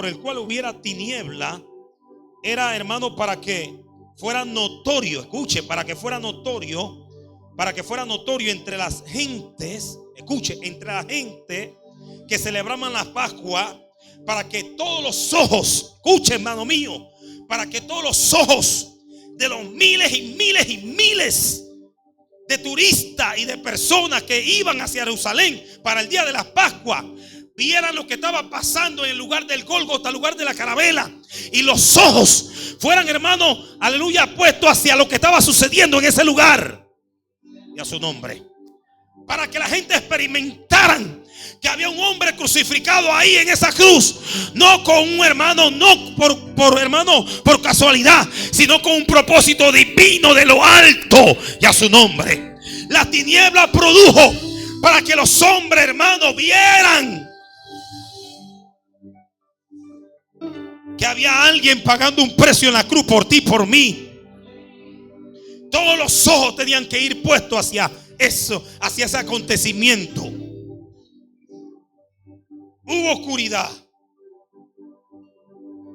el cual hubiera tiniebla era, hermano, para que fuera notorio. Escuche, para que fuera notorio entre las gentes. Escuche, entre la gente que celebraban la Pascua, para que todos los ojos, escuche, hermano mío, para que todos los ojos de los miles y miles y miles de turistas y de personas que iban hacia Jerusalén para el día de la Pascua vieran lo que estaba pasando en el lugar del Gólgota, el lugar de la Carabela, y los ojos fueran, hermano, aleluya, puestos hacia lo que estaba sucediendo en ese lugar. Y a su nombre, para que la gente experimentaran que había un hombre crucificado ahí en esa cruz, no con un hermano, no por casualidad, sino con un propósito divino de lo alto. Y a su nombre, la tiniebla produjo para que los hombres, hermanos, vieran que había alguien pagando un precio en la cruz por ti, por mí. Todos los ojos tenían que ir puestos hacia eso, hacia ese acontecimiento. Hubo oscuridad.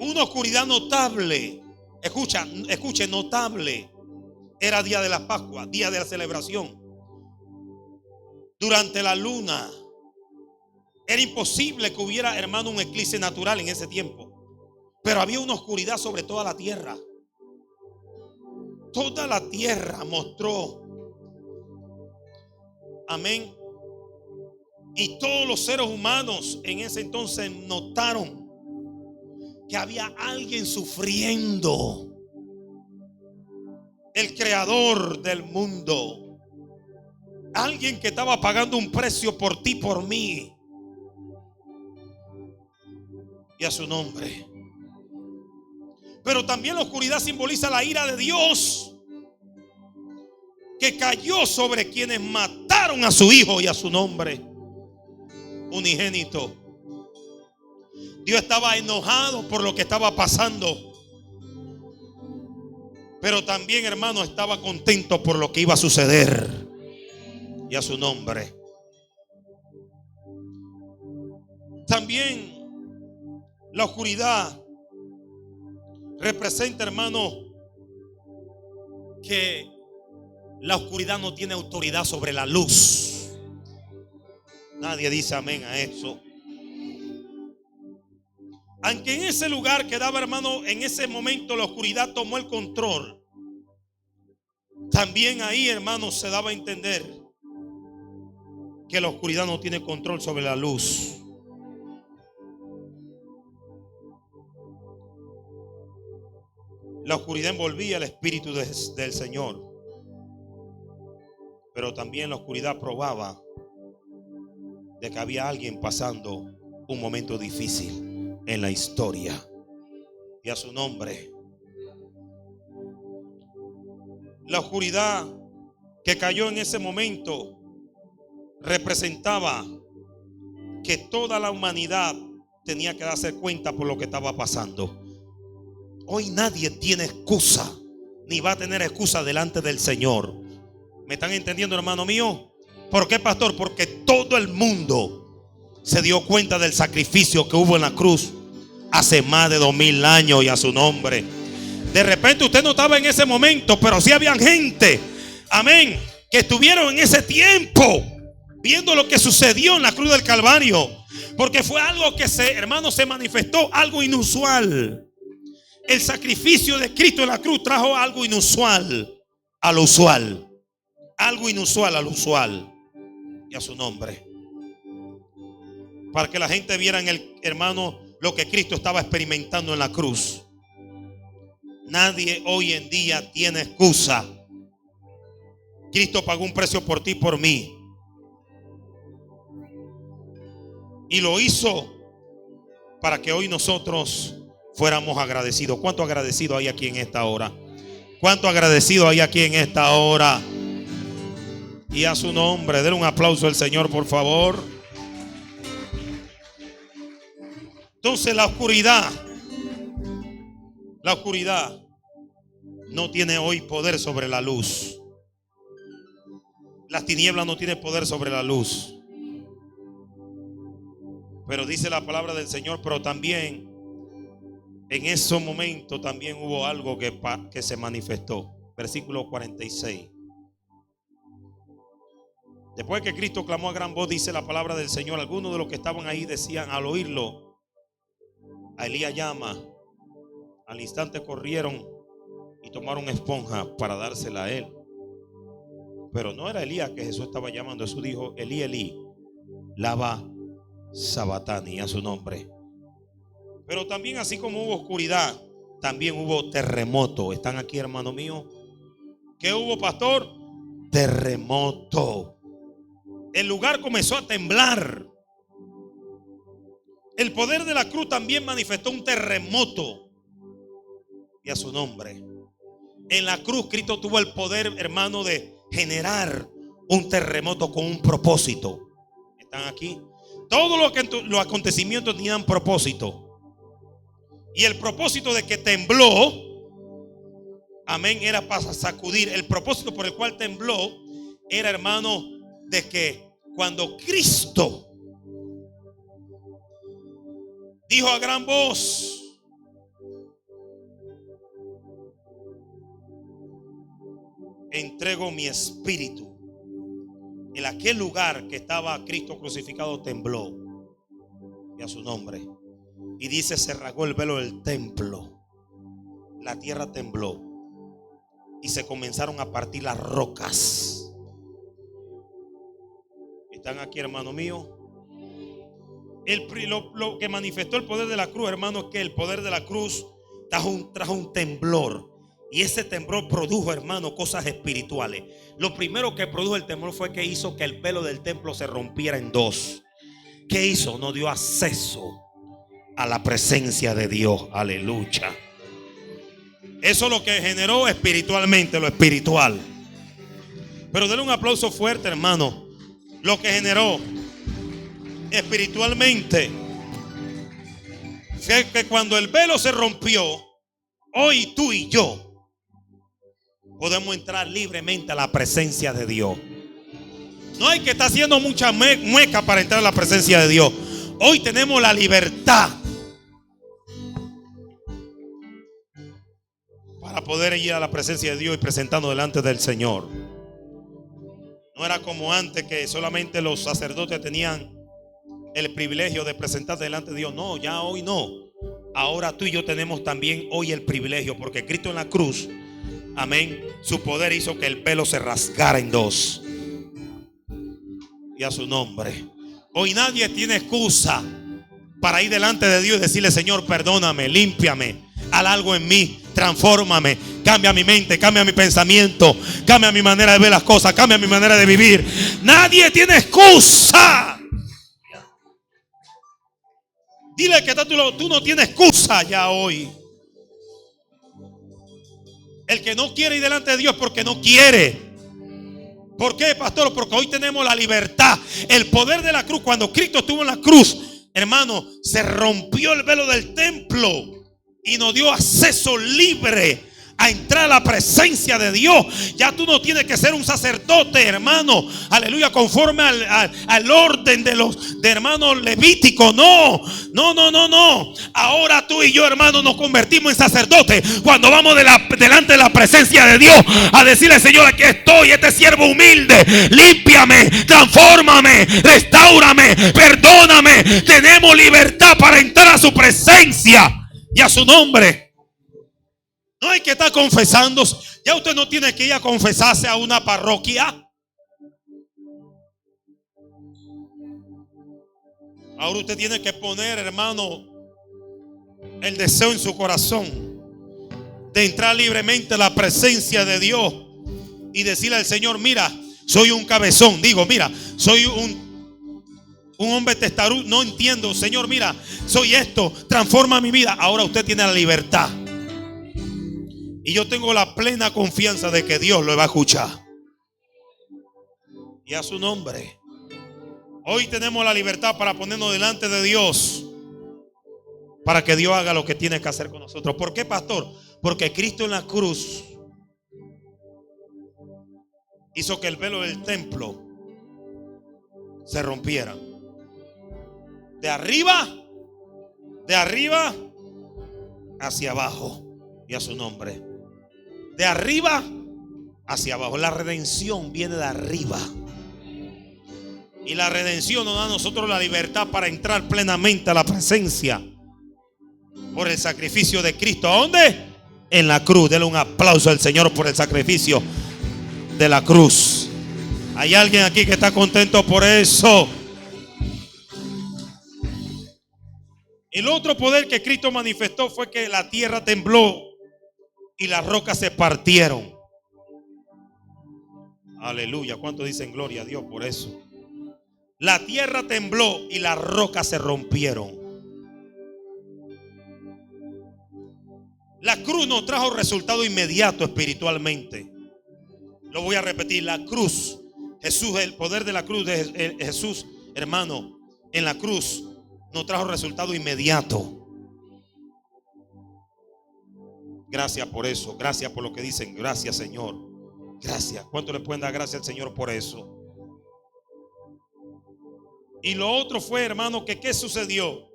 Una oscuridad notable. Escuche, notable. Era día de la Pascua, día de la celebración. Durante la luna. Era imposible que hubiera, hermano, un eclipse natural en ese tiempo. Pero había una oscuridad sobre toda la tierra. Toda la tierra mostró. Amén. Y todos los seres humanos en ese entonces notaron que había alguien sufriendo. El creador del mundo. Alguien que estaba pagando un precio por ti, por mí. Y a su nombre. Pero también la oscuridad simboliza la ira de Dios, que cayó sobre quienes mataron a su hijo y a su nombre unigénito. Dios estaba enojado por lo que estaba pasando, pero también, hermano, estaba contento por lo que iba a suceder y a su nombre. También la oscuridad representa, hermano, que la oscuridad no tiene autoridad sobre la luz. Nadie dice amén a eso. Aunque en ese lugar quedaba, hermano, en ese momento la oscuridad tomó el control. También ahí, hermano, se daba a entender que la oscuridad no tiene control sobre la luz. La oscuridad envolvía el espíritu del Señor. Pero también la oscuridad probaba de que había alguien pasando un momento difícil en la historia. Y a su nombre. La oscuridad que cayó en ese momento representaba que toda la humanidad tenía que darse cuenta por lo que estaba pasando. Hoy nadie tiene excusa, ni va a tener excusa delante del Señor. ¿Me están entendiendo, hermano mío? ¿Por qué, pastor? Porque todo el mundo se dio cuenta del sacrificio que hubo en la cruz hace más de 2000 años y a su nombre. De repente usted no estaba en ese momento, pero sí había gente, amén, que estuvieron en ese tiempo viendo lo que sucedió en la cruz del Calvario. Porque fue algo que hermano, se manifestó, algo inusual. El sacrificio de Cristo en la cruz trajo algo inusual a lo usual. Algo inusual al usual. Y a su nombre. Para que la gente viera en el hermano lo que Cristo estaba experimentando en la cruz. Nadie hoy en día tiene excusa. Cristo pagó un precio por ti y por mí. Y lo hizo para que hoy nosotros fuéramos agradecidos. ¿Cuánto agradecido hay aquí en esta hora? ¿Cuánto agradecido hay aquí en esta hora? Y a su nombre, denle un aplauso al Señor, por favor. Entonces la oscuridad no tiene hoy poder sobre la luz. Las tinieblas no tienen poder sobre la luz. Pero dice la palabra del Señor, pero también en ese momento también hubo algo que se manifestó. Versículo 46. Después que Cristo clamó a gran voz, dice la palabra del Señor, algunos de los que estaban ahí decían al oírlo, a Elías llama. Al instante corrieron y tomaron esponja para dársela a él. Pero no era Elías que Jesús estaba llamando. Jesús dijo, Elí, Elí, lama sabactani, a su nombre. Pero también, así como hubo oscuridad, también hubo terremoto. ¿Están aquí, hermano mío? ¿Qué hubo, pastor? Terremoto. El lugar comenzó a temblar. El poder de la cruz también manifestó un terremoto. Y a su nombre. En la cruz Cristo tuvo el poder, hermano, de generar un terremoto con un propósito. ¿Están aquí? Todos los acontecimientos tenían propósito. Y el propósito de que tembló, amén, era para sacudir. El propósito por el cual tembló era, hermano, de que cuando Cristo dijo a gran voz: entrego mi espíritu. En aquel lugar que estaba Cristo crucificado tembló, y a su nombre. Y dice: se rasgó el velo del templo. La tierra tembló y se comenzaron a partir las rocas. ¿Están aquí, hermano mío? Lo que manifestó el poder de la cruz, hermano, es que el poder de la cruz trajo un temblor. Y ese temblor produjo, hermano, cosas espirituales. Lo primero que produjo el temblor fue que hizo que el velo del templo se rompiera en dos. ¿Qué hizo? Nos dio acceso a la presencia de Dios. Aleluya. Eso es lo que generó espiritualmente, lo espiritual. Pero denle un aplauso fuerte, hermano. Lo que generó espiritualmente fue que cuando el velo se rompió, hoy tú y yo podemos entrar libremente a la presencia de Dios. No hay que estar haciendo mucha mueca para entrar a la presencia de Dios. Hoy tenemos la libertad para poder ir a la presencia de Dios y presentarnos delante del Señor. No era como antes, que solamente los sacerdotes tenían el privilegio de presentarse delante de Dios. No, ya hoy no. Ahora tú y yo tenemos también hoy el privilegio, porque Cristo en la cruz, amén, su poder hizo que el velo se rasgara en dos. Y a su nombre. Hoy nadie tiene excusa para ir delante de Dios y decirle: Señor, perdóname, límpiame, haz algo en mí, transfórmame, cambia mi mente, cambia mi pensamiento, cambia mi manera de ver las cosas, cambia mi manera de vivir. Nadie tiene excusa. Dile que tú no tienes excusa ya hoy. El que no quiere ir delante de Dios porque no quiere. ¿Por qué, pastor? Porque hoy tenemos la libertad. El poder de la cruz. Cuando Cristo estuvo en la cruz, hermano, se rompió el velo del templo y nos dio acceso libre a entrar a la presencia de Dios. Ya tú no tienes que ser un sacerdote, hermano, aleluya, conforme al orden de hermanos levíticos. No. Ahora tú y yo, hermano, nos convertimos en sacerdotes cuando vamos delante de la presencia de Dios a decirle: Señor, aquí estoy, este siervo humilde, límpiame, transfórmame, restáurame, perdóname. Tenemos libertad para entrar a su presencia y a su nombre. No hay que estar confesando. Ya usted no tiene que ir a confesarse a una parroquia. Ahora usted tiene que poner, hermano, el deseo en su corazón de entrar libremente a la presencia de Dios y decirle al Señor: mira, soy un cabezón. Digo, mira, soy un hombre testarudo, no entiendo. Señor, mira, soy esto, transforma mi vida. Ahora usted tiene la libertad. Y yo tengo la plena confianza de que Dios lo va a escuchar. Y a su nombre. Hoy tenemos la libertad para ponernos delante de Dios, para que Dios haga lo que tiene que hacer con nosotros. ¿Por qué, pastor? Porque Cristo en la cruz hizo que el velo del templo se rompiera. De arriba hacia abajo. Y a su nombre. De arriba hacia abajo. La redención viene de arriba. Y la redención nos da a nosotros la libertad para entrar plenamente a la presencia por el sacrificio de Cristo. ¿A dónde? En la cruz. Denle un aplauso al Señor por el sacrificio de la cruz. ¿Hay alguien aquí que está contento por eso? El otro poder que Cristo manifestó fue que la tierra tembló y las rocas se partieron. Aleluya. ¿Cuántos dicen gloria a Dios por eso? La tierra tembló y las rocas se rompieron. La cruz nos trajo resultado inmediato espiritualmente. Lo voy a repetir. La cruz, Jesús, el poder de la cruz de Jesús, hermano, en la cruz nos trajo resultado inmediato. Gracias por eso. Gracias por lo que dicen. Gracias, Señor. Gracias. ¿Cuánto le pueden dar gracias al Señor por eso? Y lo otro fue, hermano, que ¿qué sucedió?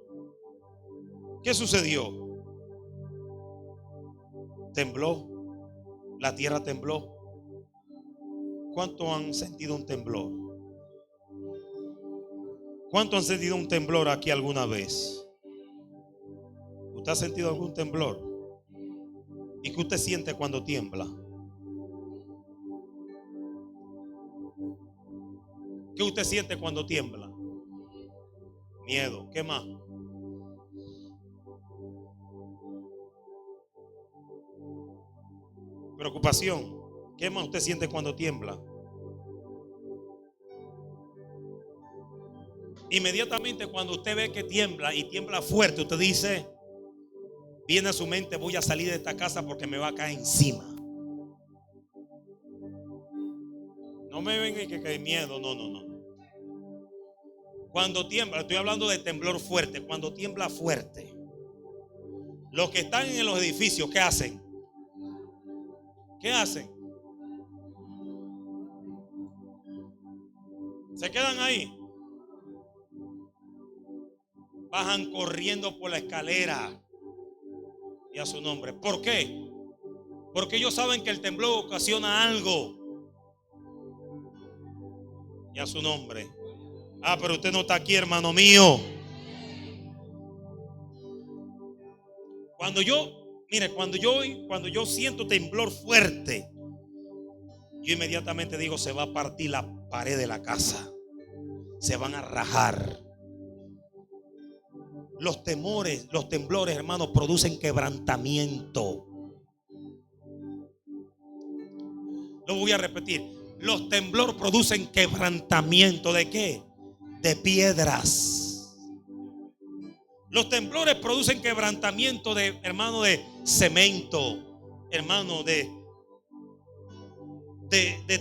¿Qué sucedió? Tembló. La tierra tembló. ¿Cuántos han sentido un temblor? ¿Cuántos han sentido un temblor aquí alguna vez? ¿Usted ha sentido algún temblor? ¿Y qué usted siente cuando tiembla? ¿Qué usted siente cuando tiembla? Miedo. ¿Qué más? Preocupación. ¿Qué más usted siente cuando tiembla? Inmediatamente cuando usted ve que tiembla y tiembla fuerte, usted dice, viene a su mente, voy a salir de esta casa porque me va a caer encima. No me ven que hay miedo, no. Cuando tiembla, estoy hablando de temblor fuerte. Cuando tiembla fuerte, los que están en los edificios, ¿qué hacen? ¿Qué hacen? Se quedan ahí. Bajan corriendo por la escalera. Y a su nombre. ¿Por qué? Porque ellos saben que el temblor ocasiona algo. Y a su nombre. Ah, pero usted no está aquí, hermano mío. Cuando yo siento temblor fuerte, yo inmediatamente digo, se va a partir la pared de la casa. Se van a rajar. Los temblores, hermanos, producen quebrantamiento. Lo voy a repetir. Los temblores producen quebrantamiento. ¿De qué? De piedras. Los temblores producen quebrantamiento de, hermano, de cemento, hermano, de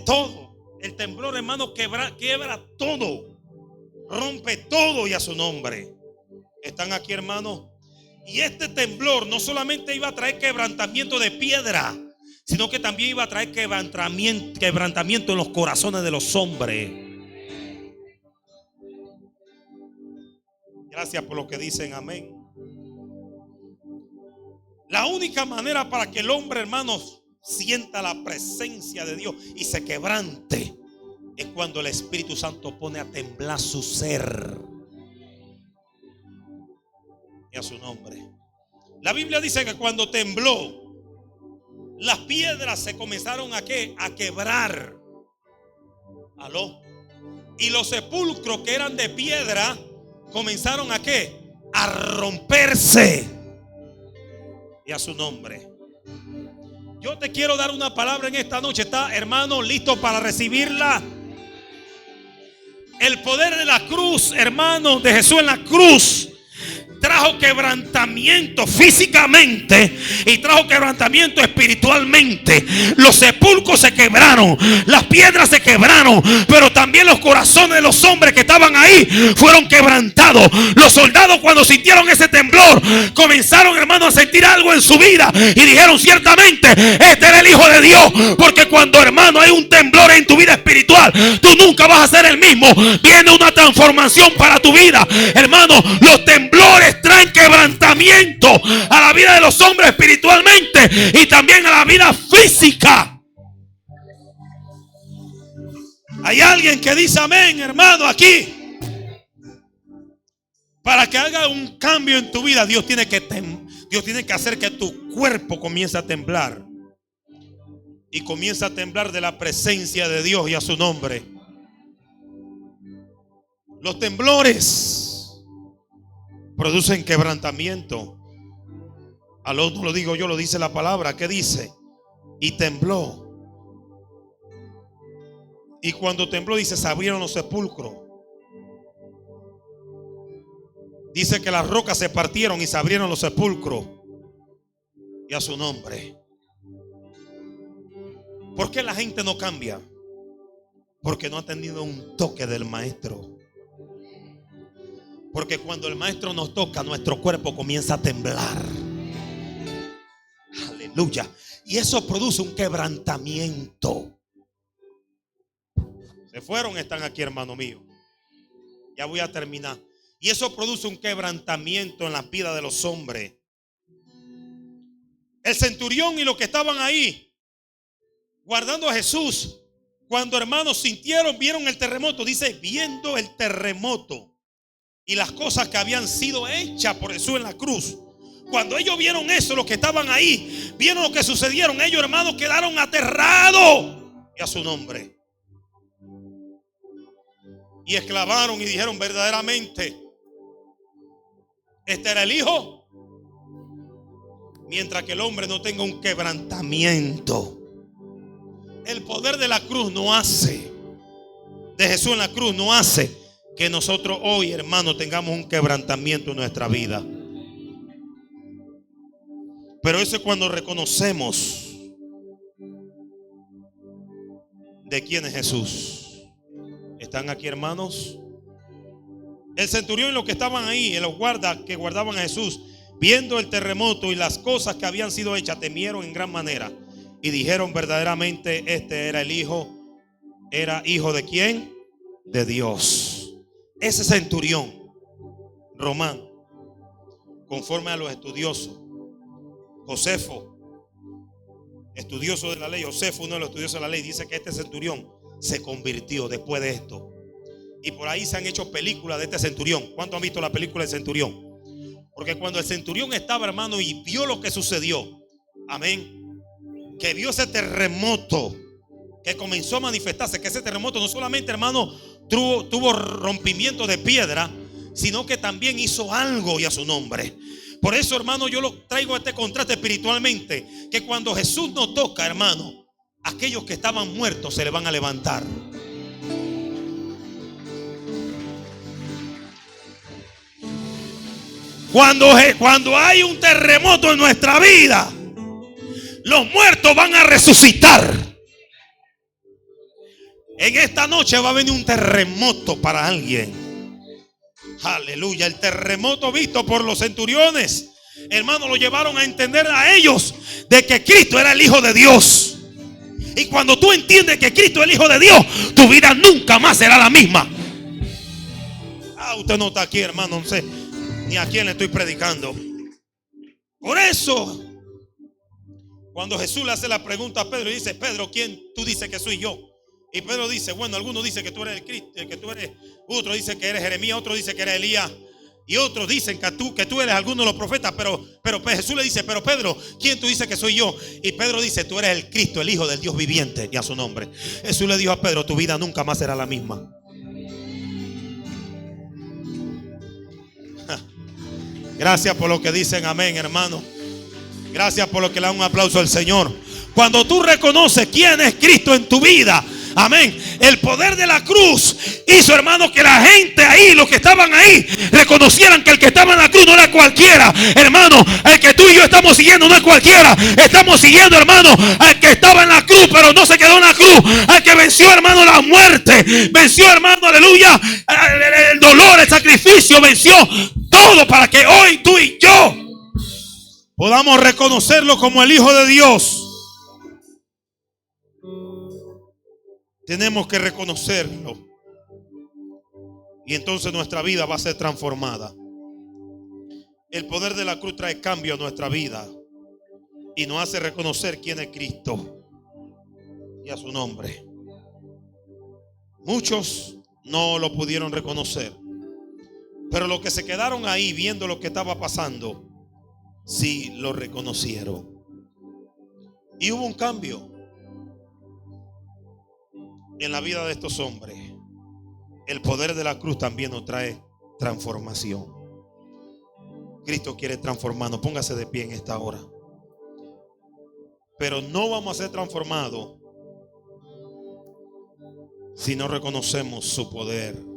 todo. El temblor, hermano, quiebra todo, rompe todo y a su nombre. ¿Están aquí, hermanos? Y este temblor no solamente iba a traer quebrantamiento de piedra, sino que también iba a traer quebrantamiento en los corazones de los hombres. Gracias por lo que dicen, amén. La única manera para que el hombre, hermanos, sienta la presencia de Dios y se quebrante es cuando el Espíritu Santo pone a temblar su ser. Y a su nombre. La Biblia dice que cuando tembló, las piedras se comenzaron a quebrar. ¿Aló? Y los sepulcros que eran de piedra comenzaron a romperse. Y a su nombre. Yo te quiero dar una palabra en esta noche. ¿Está, hermano, listo para recibirla? El poder de la cruz, hermano, de Jesús en la cruz, trajo quebrantamiento físicamente y trajo quebrantamiento espiritualmente. Los sepulcros se quebraron, las piedras se quebraron, pero también los corazones de los hombres que estaban ahí fueron quebrantados. Los soldados, cuando sintieron ese temblor, comenzaron, hermano, a sentir algo en su vida y dijeron, ciertamente este era el Hijo de Dios. Porque cuando, hermano, hay un temblor en tu vida espiritual, tú nunca vas a ser el mismo. Viene una transformación para tu vida, hermano. Los temblores traen quebrantamiento a la vida de los hombres espiritualmente y también a la vida física. Hay alguien que dice amén, hermano, aquí. Para que haga un cambio en tu vida, Dios tiene que hacer que tu cuerpo comience a temblar. Y comienza a temblar de la presencia de Dios y a su nombre. Los temblores producen quebrantamiento. No lo digo yo, lo dice la palabra. ¿Qué dice? Y tembló. Y cuando tembló, dice, se abrieron los sepulcros. Dice que las rocas se partieron y se abrieron los sepulcros. Y a su nombre. ¿Por qué la gente no cambia? Porque no ha tenido un toque del maestro. Porque cuando el maestro nos toca, nuestro cuerpo comienza a temblar. Aleluya. Y eso produce un quebrantamiento. Se fueron, están aquí, hermano mío. Ya voy a terminar. Y eso produce un quebrantamiento en la vida de los hombres. El centurión y los que estaban ahí guardando a Jesús, cuando hermanos vieron el terremoto, dice, viendo el terremoto y las cosas que habían sido hechas por Jesús en la cruz. Cuando ellos vieron eso, los que estaban ahí, vieron lo que sucedieron, ellos hermanos quedaron aterrados. Y a su nombre. Y exclamaron y dijeron, verdaderamente, este era el Hijo. Mientras que el hombre no tenga un quebrantamiento. El poder de la cruz no hace, de Jesús en la cruz no hace que nosotros hoy, hermanos, tengamos un quebrantamiento en nuestra vida. Pero eso es cuando reconocemos de quién es Jesús. ¿Están aquí, hermanos? El centurión y los que estaban ahí, los guardas que guardaban a Jesús, viendo el terremoto y las cosas que habían sido hechas, temieron en gran manera y dijeron, verdaderamente este era el Hijo. ¿Era hijo de quién? De Dios. Ese centurión romano, conforme a los estudiosos, Josefo, estudioso de la ley, Josefo, uno de los estudiosos de la ley, dice que este centurión se convirtió después de esto. Y por ahí se han hecho películas de este centurión. ¿Cuántos han visto la película del centurión? Porque cuando el centurión estaba, hermano, y vio lo que sucedió, amén, que vio ese terremoto que comenzó a manifestarse, que ese terremoto no solamente, hermano, tuvo rompimiento de piedra, sino que también hizo algo, y a su nombre. Por eso, hermano, yo lo traigo a este contraste espiritualmente, que cuando Jesús nos toca, hermano, aquellos que estaban muertos se le van a levantar. Cuando hay un terremoto en nuestra vida, los muertos van a resucitar. En esta noche va a venir un terremoto para alguien. Aleluya. El terremoto visto por los centuriones, hermano, lo llevaron a entender a ellos de que Cristo era el Hijo de Dios. Y cuando tú entiendes que Cristo es el Hijo de Dios, tu vida nunca más será la misma. Usted no está aquí, hermano, no sé ni a quién le estoy predicando. Por eso, cuando Jesús le hace la pregunta a Pedro y dice, Pedro, ¿quién tú dices que soy yo? Y Pedro dice, bueno, algunos dicen que tú eres el Cristo, que tú eres, otro dice que eres Jeremías, otro dice que eres Elías, y otros dicen que tú eres alguno de los profetas. Pero Jesús le dice, pero Pedro, ¿quién tú dices que soy yo? Y Pedro dice, tú eres el Cristo, el Hijo del Dios viviente, y a su nombre. Jesús le dijo a Pedro, tu vida nunca más será la misma. Gracias por lo que dicen, amén, hermano. Gracias por lo que le dan un aplauso al Señor. Cuando tú reconoces quién es Cristo en tu vida, amén, el poder de la cruz hizo, hermano, que la gente ahí, los que estaban ahí, reconocieran que el que estaba en la cruz no era cualquiera. Hermano, el que tú y yo estamos siguiendo no es cualquiera. Estamos siguiendo, hermano, al que estaba en la cruz, pero no se quedó en la cruz. Al que venció, hermano, la muerte. Venció, hermano, aleluya, el dolor, el sacrificio, venció todo para que hoy tú y yo podamos reconocerlo como el Hijo de Dios. Tenemos que reconocerlo. Y entonces nuestra vida va a ser transformada. El poder de la cruz trae cambio a nuestra vida y nos hace reconocer quién es Cristo y a su nombre. Muchos no lo pudieron reconocer, pero los que se quedaron ahí viendo lo que estaba pasando, sí lo reconocieron. Y hubo un cambio en la vida de estos hombres. El poder de la cruz también nos trae transformación. Cristo quiere transformarnos. Póngase de pie en esta hora. Pero no vamos a ser transformados si no reconocemos su poder.